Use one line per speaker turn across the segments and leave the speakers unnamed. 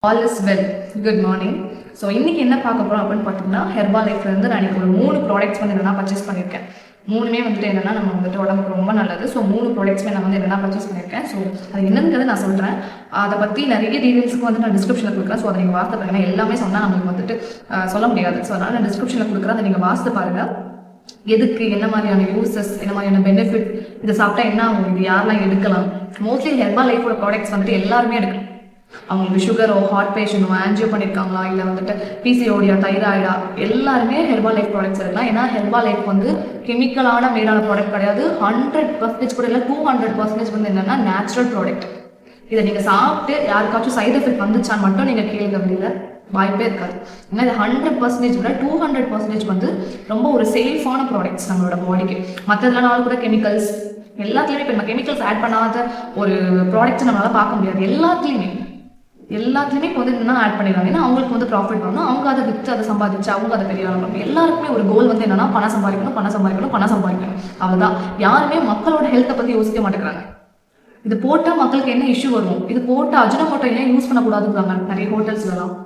All is well. Good morning. So இன்றைக்கி என்ன பார்க்க போகிறோம் அப்படின்னு பார்த்தீங்கன்னா, ஹெர்பா லைஃப்லேருந்து நான் இன்றைக்கி ஒரு 3 ப்ராடக்ட்ஸ் வந்து என்னென்னா பர்ச்சேஸ் பண்ணியிருக்கேன். மூணுமே வந்துட்டு என்னென்னா நம்ம வந்துட்டு உடம்புக்கு ரொம்ப நல்லது. ஸோ 3 ப்ராடக்ட்ஸ்மே நான் வந்து என்னென்னா பர்ச்சேஸ் பண்ணியிருக்கேன். ஸோ அது என்னங்கிறது நான் சொல்கிறேன். அதை பற்றி நிறைய டீட்டெயில்ஸுக்கு வந்து நான் டிஸ்கிரிப்ஷனில் கொடுக்குறேன். ஸோ அதை நீங்கள் வாசித்து பாருங்கள். எல்லாமே சொன்னால் நம்மளுக்கு வந்துட்டு சொல்ல முடியாது. ஸோ அதனால் நான் டிஸ்கிரிப்ஷனில் கொடுக்குறேன். அதை நீங்கள் வாசித்து பாருங்கள். எதுக்கு, என்ன மாதிரியான யூசஸ், என்ன மாதிரியான பெனிஃபிட், இதை சாப்பிட்டா என்ன ஆகும், இது யாரெல்லாம் எடுக்கலாம். மோஸ்ட்லி ஹெர்பா லைஃபோட ப்ராடக்ட்ஸ் வந்துட்டு எல்லாருமே எடுக்கலாம். அவங்களுக்கு சுகரோ, ஹார்ட் பேஷண்டோ, ஆன்ஜியோ பண்ணியிருக்காங்களா, இல்லை வந்துட்டு பிசிஓடியா, தைராய்டா, எல்லாருமே ஹெர்பா லைஃப் ப்ராடக்ட்ஸ் எடுக்கலாம். ஏன்னா ஹெர்பா லைஃப் வந்து கெமிக்கலான மேடான ப்ராடக்ட் கிடையாது. 100% கூட இல்லை, 200% வந்து என்னென்னா நேச்சுரல் ப்ராடக்ட். இதை நீங்கள் சாப்பிட்டு யாருக்காச்சும் சைட் எஃபெக்ட் வந்துச்சான்னு மட்டும் நீங்கள் கேளுங்க. அப்படின்னா வாய்ப்பே இருக்காது. ஏன்னா இது 100% விட 200% வந்து ரொம்ப ஒரு சேஃபான ப்ராடக்ட்ஸ் நம்மளோட பாடிக்கு. மற்றதுலனாலும் கூட கெமிக்கல்ஸ் எல்லாத்துலேயுமே, இப்போ நம்ம கெமிக்கல்ஸ் ஆட் பண்ணாத ஒரு ப்ராடக்ட்ஸ் நம்மளால பார்க்க முடியாது. எல்லாத்துலேயுமே இப்போ வந்து என்னென்னா ஆட் பண்ணிடுறாங்க. ஏன்னா அவங்களுக்கு வந்து ப்ராஃபிட் வரணும், அவங்க அதை விற்று அதை சம்பாதிச்சு அவங்க அதை பெரிய ஆகணும். எல்லாருக்குமே ஒரு கோல் வந்து என்னன்னா பணம் சம்பாதிக்கணும். அவ்வளோதான். யாருமே மக்களோட ஹெல்த்தை பற்றி யோசிக்க மாட்டேங்கிறாங்க. இது போட்டால் மக்களுக்கு என்ன இஷ்யூ வரும், இது போட்டால் அஜினோமோட்டோ ஏன் யூஸ் பண்ணக்கூடாதுங்கிறாங்க நிறைய ஹோட்டல்ஸ்லாம்.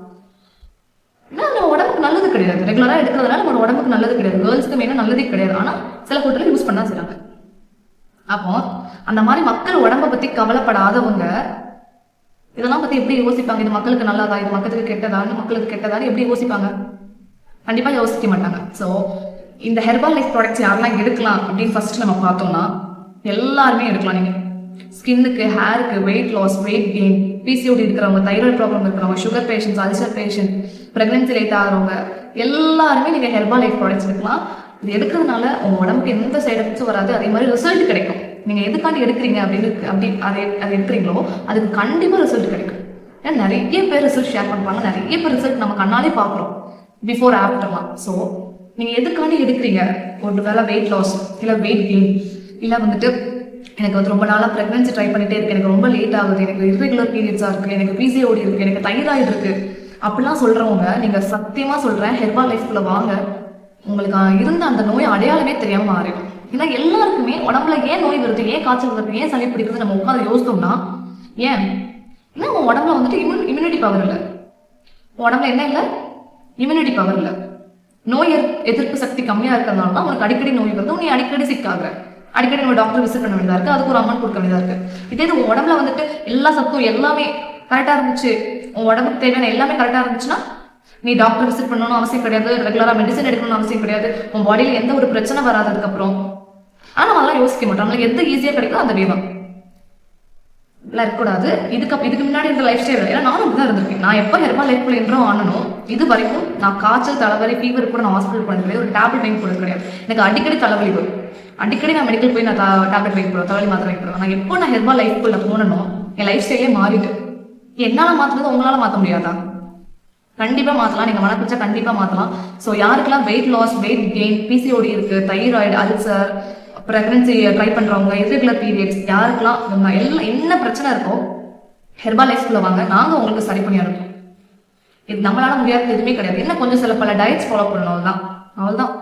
ஏன்னா நம்ம உடம்புக்கு நல்லது கிடையாது. ரெகுலராக எடுக்கிறதுனால நம்ம உடம்புக்கு நல்லது கிடையாது. கேர்ள்ஸ்க்கு மெயினாக நல்லதே கிடையாது. ஆனால் சில ஹோட்டலில் யூஸ் பண்ணா செய்றாங்க. அப்போ அந்த மாதிரி மக்கள் உடம்பை பற்றி கவலைப்படாதவங்க இதெல்லாம் பற்றி எப்படி யோசிப்பாங்க? இது மக்களுக்கு நல்லதா, இது மக்களுக்கு கெட்டதான்னு எப்படி யோசிப்பாங்க? கண்டிப்பாக யோசிக்க மாட்டாங்க. ஸோ இந்த ஹெர்பா லைஃப் ப்ராடக்ட்ஸ் யாரெல்லாம் எடுக்கலாம் அப்படின்னு ஃபர்ஸ்ட் நம்ம பார்த்தோம்னா, எல்லாருமே எடுக்கலாம். நீங்கள் ஸ்கின்னுக்கு, ஹேருக்கு, weight loss, weight gain, PCOD இருக்கிறவங்க, தைராய்டு ப்ராப்ளம் இருக்கிறவங்க, sugar patients, ulcer patient, pregnancy late ஆகிறவங்க, எல்லாருமே நீங்கள் ஹெர்பா லைஃப் ப்ராடக்ட்ஸ் எடுக்கலாம். இது எடுக்கிறதுனால உங்கள் உடம்புக்கு எந்த சைட் எஃபெக்ட்ஸும் வராது. அதே மாதிரி ரிசல்ட் கிடைக்கும். நீங்கள் எதுக்காண்டி எடுக்கிறீங்க அதை எடுக்கிறீங்களோ அதுக்கு கண்டிப்பாக ரிசல்ட் கிடைக்கும். ஏன்னா நிறைய பேர் ரிசல்ட் ஷேர் பண்ணுவாங்க. நிறைய பேர் ரிசல்ட் நம்ம கண்ணாலே பார்க்குறோம், பிஃபோர் ஆஃப்டர்லாம். ஸோ நீங்கள் எதுக்காண்டி எடுக்கிறீங்க? ஒரு வேலை வெயிட் லாஸ், இல்லை வெயிட் கெயின், இல்லை வந்துட்டு எனக்கு வந்து ரொம்ப நாளாக ப்ரெக்னன்சி ட்ரை பண்ணிகிட்டே இருக்குது, எனக்கு ரொம்ப லேட் ஆகுது, எனக்கு இர்ரெகுலர் பீரியட்ஸாக இருக்குது, எனக்கு பிசிஓடி இருக்குது, எனக்கு தைராய்டு இருக்குது, அப்படிலாம் சொல்கிறவங்க நீங்கள் சத்தியமாக சொல்கிறேன், ஹெர்பா லைஃப்குள்ளே வாங்க. உங்களுக்கு இருந்த அந்த நோய் அடையாளமே தெரியாமல் மாறிடும். ஏன்னா எல்லாருக்குமே உடம்புல ஏன் நோய் வருது, ஏன் காய்ச்சல் வருது, ஏன் சளி பிடிக்குது நம்ம உட்காந்து யோசித்தோம்னா, ஏன்னா உன் உடம்புல வந்துட்டு இம்யூனிட்டி பவர் இல்லை. உடம்புல என்ன இல்லை? இம்யூனிட்டி பவர் இல்லை. நோய் எதிர்ப்பு சக்தி கம்மியாக இருக்கிறதுனால தான் உனக்கு அடிக்கடி நோய் வருது. நீ அடிக்கடி சிக்காகுற, அடிக்கடி நம்ம டாக்டர் விசிட் பண்ண வேண்டியதாக இருக்குது, அதுக்கு ஒரு அமௌண்ட் கொடுக்க வேண்டியதாக இருக்குது. இதே உன் உடம்புல வந்துட்டு எல்லா சத்தும் எல்லாமே கரெக்டாக இருந்துச்சு, உன் உடம்புக்கு தேவையான எல்லாமே கரெக்டாக இருந்துச்சுன்னா நீ டாக்டர் விசிட் பண்ணணும்னு அவசியம் கிடையாது, ரெகுலராக மெடிசன் எடுக்கணும்னு அவசியம் கிடையாது. உன் பாடியில் எந்த ஒரு பிரச்சனை வராததுக்கப்புறம். ஆனால் நம்மளாம் யோசிக்க மாட்டோம். நம்மளுக்கு எந்த ஈஸியாக கிடைக்கும் அந்த வேகம் எல்லாம் இருக்கக்கூடாது. இதுக்கு முன்னாடி இந்த லைஃப் ஸ்டைல், ஏன்னா நானும் இப்படி தான் இருந்திருக்கேன். நான் எப்போ ஹெர்பா லைஃப்குள்ள இன்ட்ரோவ் ஆனனும் இது வரைக்கும் நான் காய்ச்சல், தலைவலி, ஃபீவர் கூட நான் ஹாஸ்பிட்டல் போனது கிடையாது, ஒரு டேப்லெட் வாங்கி போனது கிடையாது. எனக்கு அடிக்கடி தலைவலி வரும், அடிக்கடி நான் மெடிக்கல் போய் நான் டேப்லெட் வாங்கி போடுவேன், தலைவலி மாத்திரை வாங்கி போடுவேன். நான் எப்போ நான் ஹெர்பா லைஃப்குள்ள போனனும் என் லைஃப் ஸ்டைலே மாறிட்டு. என்னால் மாற்றுறது உங்களால் மாற்ற முடியாதா? கண்டிப்பாக மாற்றலாம். நீங்கள் மனப்பிச்சா கண்டிப்பாக மாற்றலாம். ஸோ யாருக்கெல்லாம் weight loss, weight gain, PCOD இருக்குது, தைராய்டு, அல்சர், ப்ரெக்னன்சி ட்ரை பண்ணுறவங்க, இர்ரெகுலர் பீரியட்ஸ், யாருக்கெல்லாம் எல்லாம் என்ன பிரச்சனை இருக்கோ ஹெர்பா லைஃப்குள்ளே வாங்க. நாங்கள் உங்களுக்கு சரி பண்ணி அனுப்போம். இது நம்மளால முடியாதது எதுவுமே கிடையாது. என்ன கொஞ்சம் சில பல டயட்ஸ் ஃபாலோ பண்ணணும், அவ்வளோதான்.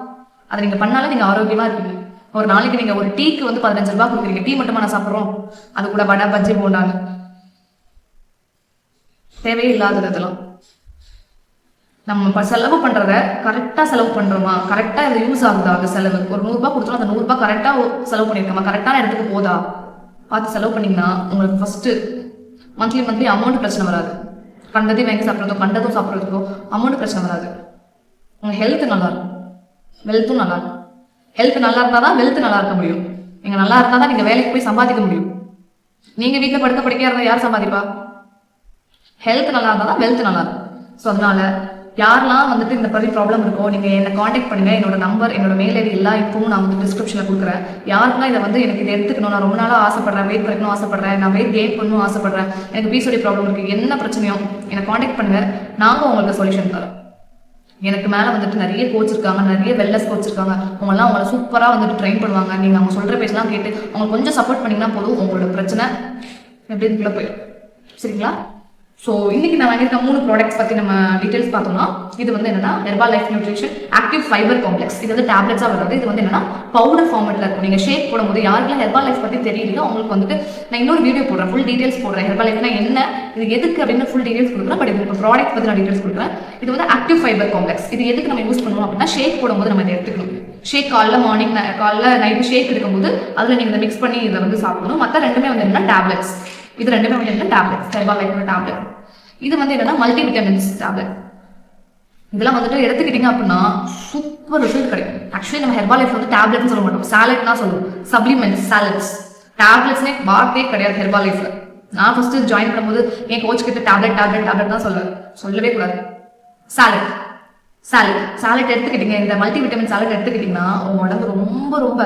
அதை நீங்கள் பண்ணாலும் நீங்கள் ஆரோக்கியமாக இருப்பீங்க. ஒரு நாளைக்கு நீங்கள் ஒரு டீக்கு வந்து 15 ரூபா கொடுக்குறீங்க. டீ மட்டுமா நான் சாப்பிட்றோம்? அது கூட வடை, பஜ்ஜி போண்டாங்க தேவையே இல்லாதது. அதெல்லாம் நம்ம செலவு பண்ணுறத கரெக்டாக செலவு பண்ணுறோமா, கரெக்டாக இது யூஸ் ஆகுதா? அந்த செலவு ஒரு 100 ரூபா கொடுத்தோம், அந்த 100 ரூபா கரெக்டாக செலவு பண்ணியிருக்கோமா, கரெக்டான இடத்துக்கு போதா பார்த்து செலவு பண்ணிங்கன்னா உங்களுக்கு ஃபஸ்ட்டு மந்த்லி அமௌண்ட் பிரச்சனை வராது. கண்டதையும் வாங்கி கண்டதும் சாப்பிட்றதுக்கோ அமௌண்ட் பிரச்சனை வராது. உங்கள் ஹெல்த் நல்லாயிருக்கும், வெல்த்தும் நல்லாயிருக்கும். ஹெல்த் நல்லா இருந்தால் தான் வெல்த் நல்லா இருக்க முடியும். நீங்கள் நல்லா இருந்தால் தான் நீங்கள் வேலைக்கு போய் சம்பாதிக்க முடியும். நீங்கள் வீட்டில் படிக்கையாக இருந்தால் யார் சம்பாதிப்பா? ஹெல்த் நல்லா இருந்தால் தான் வெல்த் நல்லா இருக்கும். ஸோ அதனால யாரெல்லாம் வந்துட்டு இந்த மாதிரி ப்ராப்ளம் இருக்கோ நீங்கள் என்னை காண்டாக்ட் பண்ணுங்கள். என்னோட நம்பர், என்னோட மெயில் ஐடி எல்லாம் இப்பவும் நான் வந்து டிஸ்கிரிப்ஷனில் கொடுக்குறேன். யாருக்குலாம் இதை வந்து எனக்கு இதை எடுத்துக்கணும், நான் ரொம்ப நாளாக ஆசைப்படுறேன், வெயிட் குறைக்கணும் ஆசைப்படுறேன், நான் வெயிட் கெயின் பண்ணணும் ஆசைப்படுறேன், எனக்கு பிசிஓடி ப்ராப்ளம் இருக்குது, என்ன பிரச்சனையோ என்னை காண்டாக்ட் பண்ணுங்கள். நாங்கள் உங்களுக்கு சொல்யூஷன் தரோம். எனக்கு மேலே வந்துட்டு நிறைய கோச் இருக்காங்க, நிறைய வெல்னஸ் கோச் இருக்காங்க. அவங்களாம் சூப்பராக வந்துட்டு ட்ரெயின் பண்ணுவாங்க. நீங்கள் அவங்க சொல்கிற பேசலாம் கேட்டு அவங்க கொஞ்சம் சப்போர்ட் பண்ணிங்கன்னா போதும், உங்களோட பிரச்சனை எப்படின்னு போயிடும். சரிங்களா? ஸோ இன்னைக்கு நான் வாங்கியிருக்க 3 ப்ராடக்ட்ஸ் பற்றி நம்ம டீட்டெயில்ஸ் பார்த்தோம்னா, இது வந்து என்னன்னா Herbalife nutrition active fibre complex. இது வந்து டேப்லெட்ஸாக வராது. இது வந்து என்னன்னா பவுடர் ஃபார்மெட்டில் இருக்கும். நீங்கள் ஷேக் போடும்போது யாருக்கெல்லாம் ஹெர்பா லைஃப் பற்றி தெரியலையோ அவங்களுக்கு வந்துட்டு நான் இன்னொரு வீடியோ போடுறேன், ஃபுல் டீட்டெயில்ஸ் போடுறேன். ஹெர்பா லைஃப்னா என்ன, இது எதுக்கு அப்படின்னு ஃபுல் டீட்டெயில்ஸ் கொடுக்குறேன். பட் இது இப்போ ப்ராடக்ட் பற்றி நான் டீட்டெயில்ஸ் கொடுக்குறேன். இது வந்து ஆக்டிவ் ஃபைபர் காம்ப்ளெக்ஸ். இது எதுக்கு நம்ம யூஸ் பண்ணுவோம் அப்படின்னா, ஷேக் போடும்போது நம்ம இதை எடுத்துக்கணும். ஷேக் காலைல நைட்டு ஷேக் எடுக்கும்போது அதில் நீங்கள் இதை மிக்ஸ் பண்ணி இதை வந்து சாப்பிடணும். மற்ற ரெண்டுமே வந்து என்னன்னா டேப்லெட்ஸ். இது ரெண்டுமே வந்து என்ன டேப்லெட்ஸ், ஹெர்பா லைஃப்னோட டேப்லெட். இது வந்து என்னன்னா மல்டி விட்டமின்ஸ் டேப்லெட். இதெல்லாம் வந்துட்டு எடுத்துக்கிட்டீங்க அப்படின்னா சூப்பர் ரிசல்ட் கிடைக்கும். ஆக்சுவலி நம்ம ஹெர்பா லைஃப் வந்து டேப்லெட்னு சொல்ல மாட்டோம், சாலட் தான் சொல்லுவோம். சப்ளிமெண்ட்ஸ், சாலட்ஸ், டேப்லெட்ஸ்னே வார்த்தையே கிடையாது ஹெர்பா லைஃப்ல. நான் ஃபர்ஸ்ட் ஜாயின் பண்ணும்போது என் கோச் கிட்ட டேப்லெட் தான் சொல்லவே கூடாது. சாலட் எடுத்துக்கிட்டீங்க, இந்த மல்டி விட்டமின் சாலட் எடுத்துக்கிட்டீங்கன்னா உங்க உடம்பு ரொம்ப ரொம்ப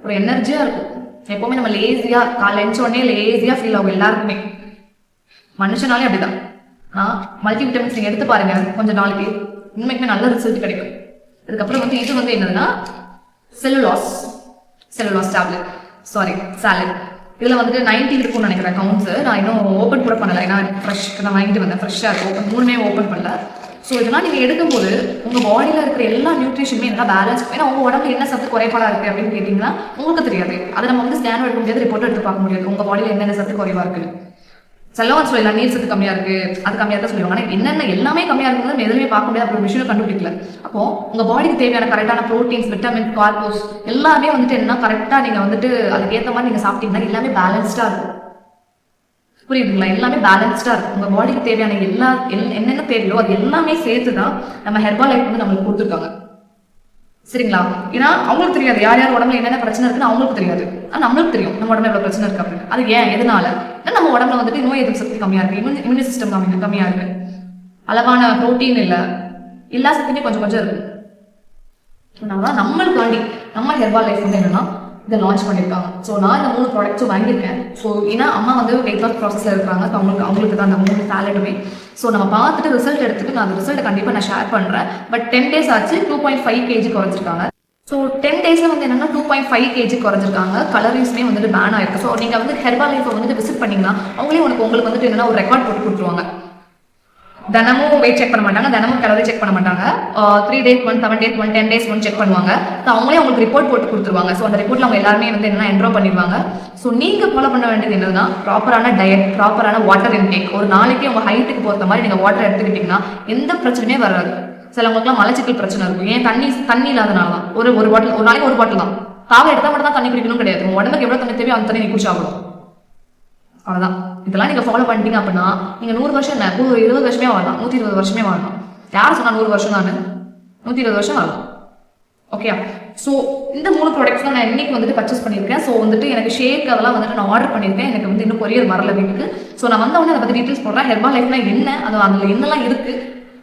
ஒரு எனர்ஜியா இருக்கும். எப்பவுமே நம்ம லேசியா காலைல எழுந்த உடனே லேசியா ஃபீல் ஆகும் எல்லாருக்குமே. மனுஷனாலே அப்படிதான். மல்டி விட்டமின்ஸ் நீங்க எடுத்து பாருங்க, கொஞ்சம் நாளைக்கு உண்மைக்குமே நல்ல ரிசல்ட் கிடைக்கும். அதுக்கப்புறம் வந்து இது வந்து என்னதுன்னா செல்லுலாஸ் டேப்லெட், சாலட். இதுல வந்துட்டு 90 இருக்கும்னு நினைக்கிறேன் கவுண்ட்ஸ். நான் இன்னும் ஓப்பன் கூட பண்ணல, ஏன்னா ஃப்ரெஷ் நான் வாங்கிட்டு வந்தேன், ஃப்ரெஷ்ஷாக இருக்கும். 3மே ஓப்பன் பண்ணல. ஸோ இதெல்லாம் நீங்கள் எடுக்கும்போது உங்கள் பாடியில் இருக்கிற எல்லா நியூட்ரிஷனுமே நல்லா பேலன்ஸ். ஏன்னா உங்கள் உடம்புல என்ன சத்து குறைபாடாக இருக்குது அப்படின்னு கேட்டிங்கன்னா உங்களுக்கு தெரியாது. அதை நம்ம வந்து ஸ்கேன் எடுக்க முடியாது, ரிப்போர்ட் எடுத்து பார்க்க முடியாது உங்கள் பாடியில் என்னென்ன சத்து குறைவாக இருக்குது. செல்லவன் சொல்லலாம் நீர் சத்து கம்மியாக இருக்குது, அது கம்மியாக தான் சொல்லுவாங்க. ஆனால் என்னென்ன எல்லாமே கம்மியாக இருக்கும்போது நம்ம எதுவுமே பார்க்க முடியாது, அப்படி ஒரு விஷயம் கண்டுபிடிக்கல. அப்போ உங்கள் பாடிக்கு தேவையான கரெக்டான ப்ரோட்டீன்ஸ், விட்டமின், கார்போஸ் எல்லாமே வந்துட்டு என்ன கரெக்டாக நீங்கள் வந்துட்டு அதுக்கேற்ற மாதிரி நீங்கள் சாப்பிட்டீங்கன்னா எல்லாமே பேலன்ஸ்டாக இருக்கும். புரியுதுங்களா? எல்லாமே பேலன்ஸ்டாக இருக்கும். உங்கள் பாடிக்கு தேவையான என்னென்ன தேவையோ அது எல்லாமே சேர்த்து தான் நம்ம ஹெர்பா லைஃப் வந்து நம்மளுக்கு கொடுத்துருக்காங்க. சரிங்களா? ஏன்னா அவங்களுக்கு தெரியாது யார் யார் உடம்புல என்னென்ன பிரச்சனை இருக்குன்னு அவங்களுக்கு தெரியாது. ஆனால் நம்மளுக்கு தெரியும் நம்ம உடம்புல எவ்வளோ பிரச்சனை இருக்கு அப்படின்னு. அது ஏன், எதனால? நம்ம உடம்புல வந்துட்டு நோய் எதிர்ப்பு சக்தி கம்மியாக இருக்கு, இம்யூனி சிஸ்டம் கம்மியாக இருக்கு, அளவான ப்ரோட்டீன் இல்லை, எல்லா சக்தியுமே கொஞ்சம் கொஞ்சம் இருக்கு. அதனால நம்மளுக்காண்டி நம்ம ஹெர்பா லைஃப் வந்து என்னன்னா இதை லான்ச் பண்ணியிருக்காங்க. ஸோ நான் இந்த 3 ப்ராடக்ட்ஸும் வாங்கியிருக்கேன். ஸோ ஏன்னா அம்மா வந்து வெயிட் லாஸ் ப்ராசஸில் இருக்கிறாங்க. ஸோ அவங்களுக்கு தான் அந்த 3 சாலட்டுமே. ஸோ நம்ம பார்த்துட்டு ரிசல்ட் எடுத்துட்டு நான் அந்த ரிசல்ட்டை கண்டிப்பாக நான் ஷேர் பண்ணுறேன். பட் 10 days ஆச்சு, 2.5 kg குறைச்சிருக்காங்க. ஸோ 10 daysல வந்து என்னன்னா 2.5 kg குறைஞ்சிருக்காங்க. கலரிஸ்மே வந்துட்டு பேன் ஆயிருக்கு. ஸோ நீங்கள் வந்து ஹெர்பா லைஃப்பை வந்துட்டு விசிட் பண்ணிங்கன்னா அவங்களே உங்களுக்கு வந்துட்டு என்னன்னா ஒரு ரெக்கார்ட் போட்டு கொடுத்துருவாங்க. தினமும் வெயிட் செக் பண்ண மாட்டாங்க, தினமும் கலரி செக் பண்ண மாட்டாங்க. 3 days 1, 7 days 1, 10 days 1 செக் பண்ணுவாங்க. ஸோ அவங்களே உங்களுக்கு ரிப்போர்ட் போட்டு கொடுத்துருவாங்க. ஸோ அந்த ரிப்போர்ட்ல அவங்க எல்லாருமே வந்து என்னன்னா என்ட்ரோ பண்ணிடுவாங்க. ஸோ நீங்கள் ஃபாலோ பண்ண வேண்டியது என்னன்னா ப்ராப்பரான டயட், ப்ராப்பரான வாட்டர் இன்டேக். ஒரு நாளைக்கு உங்கள் ஹைட்டுக்கு பொறுத்த மாதிரி நீங்கள் வாட்டர் எடுத்துக்கிட்டிங்கன்னா எந்த பிரச்சனையுமே வராது. சிலவங்களுக்குலாம் மலச்சிக்கல் பிரச்சனை இருக்கும். ஏன் தண்ணி இல்லாதனால தான். ஒரு பாட்டில், ஒரு நாளைக்கு ஒரு பாட்டில் தான். காவை எடுத்தால் மட்டும் தான் தண்ணி குடிக்கணும் கிடையாது. உங்கள் உடம்புக்கு எவ்வளோ தண்ணி தேவையோ அந்த தண்ணி நீ குடிச்சாகணும். அவ்வளோதான். இதெல்லாம் நீங்கள் ஃபாலோ பண்ணிட்டீங்க அப்படின்னா நீங்கள் 100 வருஷம் இல்லை, 20 வருஷமே வாழலாம், 120 வருஷமே வாழலாம். யார் சொன்னால் 100 வருஷம் தான், 120 வருஷம் வாழலாம். ஓகே. ஸோ இந்த 3 ப்ராடக்ட்ஸ் தான் நான் இன்னைக்கு வந்துட்டு பர்ச்சேஸ் பண்ணியிருக்கேன். ஸோ வந்துட்டு எனக்கு ஷேக் அதெல்லாம் வந்துட்டு நான் ஆர்டர் பண்ணியிருக்கேன். எனக்கு வந்து இன்னும் கொரியர் வரல வீட்டுக்கு. ஸோ நான் வந்தவொடனே அதை பற்றி டீட்டெயில்ஸ் போடுறேன். ஹெர்பா லைஃப்னா என்ன, அதில் என்னெல்லாம் இருக்குது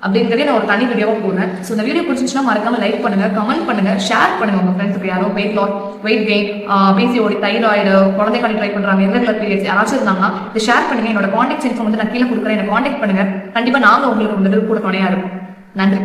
அப்படிங்கிறதே நான் ஒரு தனி வீடியோவாக போடுறேன். ஸோ இந்த வீடியோ பிடிச்சிச்சுன்னா மறக்காம லைக் பண்ணுங்க, கமெண்ட் பண்ணுங்க, ஷேர் பண்ணுங்க உங்க ஃப்ரெண்ட்ஸுக்கு. யாரும் weight loss, weight gain, PCOD, thyroid, குழந்தைக்காண்டி ட்ரை பண்றாங்க, இர்ரெகுலர் பீரியட்ஸ் யாராச்சும் இருந்தாங்கன்னா இதை ஷேர் பண்ணுங்க. என்னோட கான்டாக்ட் இன்ஃபோ வந்து நான் கீழே கொடுக்குறேன், என்னை கான்டாக்ட் பண்ணுங்க. கண்டிப்பா நாங்கள் உங்களுக்கு வந்துட்டு கூட துணையா இருக்கும். நன்றி.